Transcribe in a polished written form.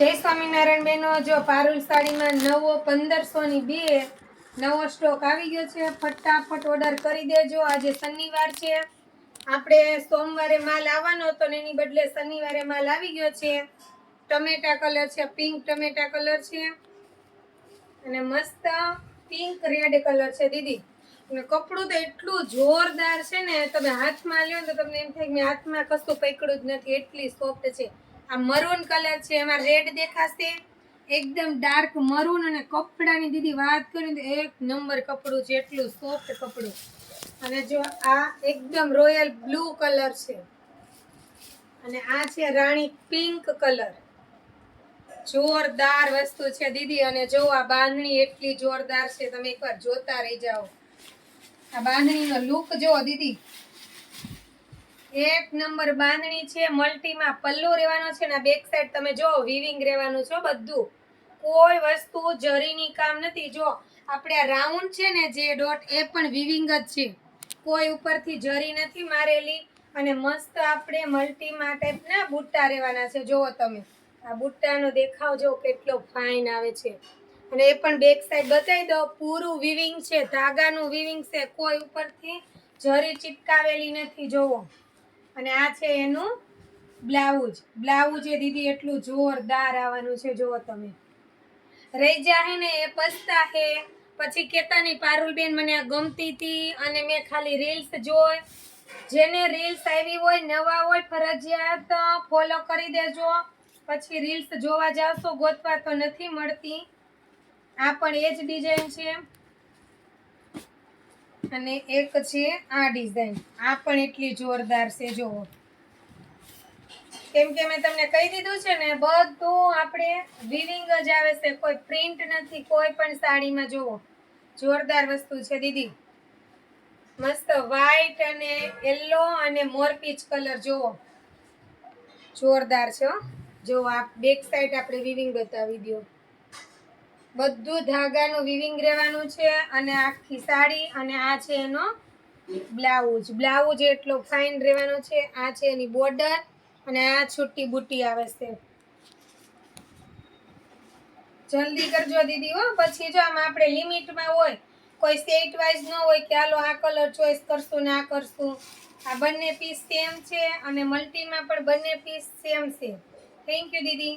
જય સ્વામિનારાયણ બહેનો, જો પારુલ સાડીમાં નવો 1500 ની 2 નવો સ્ટોક આવી ગયો છે. ફટાફટ ઓર્ડર કરી દેજો. આજે શનિવાર છે, આપણે સોમવારે માલ આવવાનો હતો ને એની બદલે શનિવારે માલ આવી ગયો છે. ટમેટા કલર છે, પિંક ટમેટા કલર છે અને મસ્ત પિંક રેડ કલર છે દીદી. અને કપડું તો એટલું જોરદાર છે ને, તમે હાથમાં લ્યો તો તમને એમ થાય કે મેં હાથમાં કશું પકડ્યું જ નથી, એટલી સોફ્ટ છે. આ મરૂન કલર છે, એમાં રેડ દેખાશે, એકદમ ડાર્ક મરૂન. અને કપડાની દીદી વાત કરીને તો એક નંબર કપડું છે, એટલું સોફ્ટ કપડું. અને જો આ એકદમ રોયલ બ્લુ કલર છે અને આ છે રાણી પિંક કલર. જોરદાર વસ્તુ છે દીદી. અને જો આ બાંધણી એટલી જોરદાર છે, તમે એકવાર જોતા રહી જાઓ. આ બાંધણીનો લુક જો દીદી, એક નંબર બાંધણી છે. મલ્ટીમાં પલ્લુ રહેવાનો છે ને બેક સાઈડ તમે જો વીવિંગ રહેવાનું છે બધું. કોઈ વસ્તુ જરીની કામ નથી. જો આપણે આ રાઉન્ડ છે ને જે ડોટ, એ પણ વીવિંગ જ છે, કોઈ ઉપરથી જરી નથી મારેલી. અને મસ્ત આપણે મલ્ટીમાં ટાઈપના બુટ્ટા રહેવાના છે. જુઓ તમે આ બુટ્ટાનો દેખાવ જો કેટલો ફાઇન આવે છે. અને એ પણ બેક સાઈડ બતાવી દો, પૂરું વીવિંગ છે, ધાગાનું વીવિંગ છે, કોઈ ઉપરથી જરી ચિપકાવેલી નથી. જોવો. અને આ છે એનું બ્લાઉઝ. બ્લાઉઝ એ દીદી એટલું જોરદાર આવવાનું છે. જુઓ તમે, રહી જાહે ને એ પસ્તા હે પછી કેતા નહીં પારુલબેન મને આ ગમતી હતી અને મેં ખાલી રીલ્સ જોઈ. જેને રીલ્સ આવી હોય, નવા હોય, ફરજિયાત ફોલો કરી દેજો. પછી રીલ્સ જોવા જાવશો ગોતવા તો નથી મળતી. આ પણ એ જ ડિઝાઇન છે અને એક છે આ ડિઝાઇન. આ પણ એટલી જોરદાર છે. જુઓ, કેમ કે મેં તમને કહી દીધું છે ને, બધું આપણે વીવિંગ જ આવે છે, કોઈ પ્રિન્ટ નથી કોઈ પણ સાડીમાં. જુઓ, જોરદાર વસ્તુ છે દીદી. મસ્ત વ્હાઈટ અને યલો અને મોરપીચ કલર. જુઓ, જોરદાર છે. જો આ બેક સાઈડ આપણે વીવિંગ બતાવી દો, બધું ધાગાનું વીવિંગ રહેવાનું છે. અને આખી સાડી. અને આ છે એનો બ્લાઉઝ. બ્લાઉઝ એટલો ફાઇન રહેવાનો છે. આ છે એની બોર્ડર અને આ છૂટી બુટી આવે છે. જલ્દી કરજો દીદી હો. પછી જો આમાં આપણે લિમિટમાં હોય, કોઈ સેટ વાઇઝ ન હોય કે હાલો આ કલર ચોઈસ કરશું ને આ કરશું. આ બંને પીસ સેમ છે અને મલ્ટીમાં પણ બંને પીસ સેમ છે. Thank you Didi.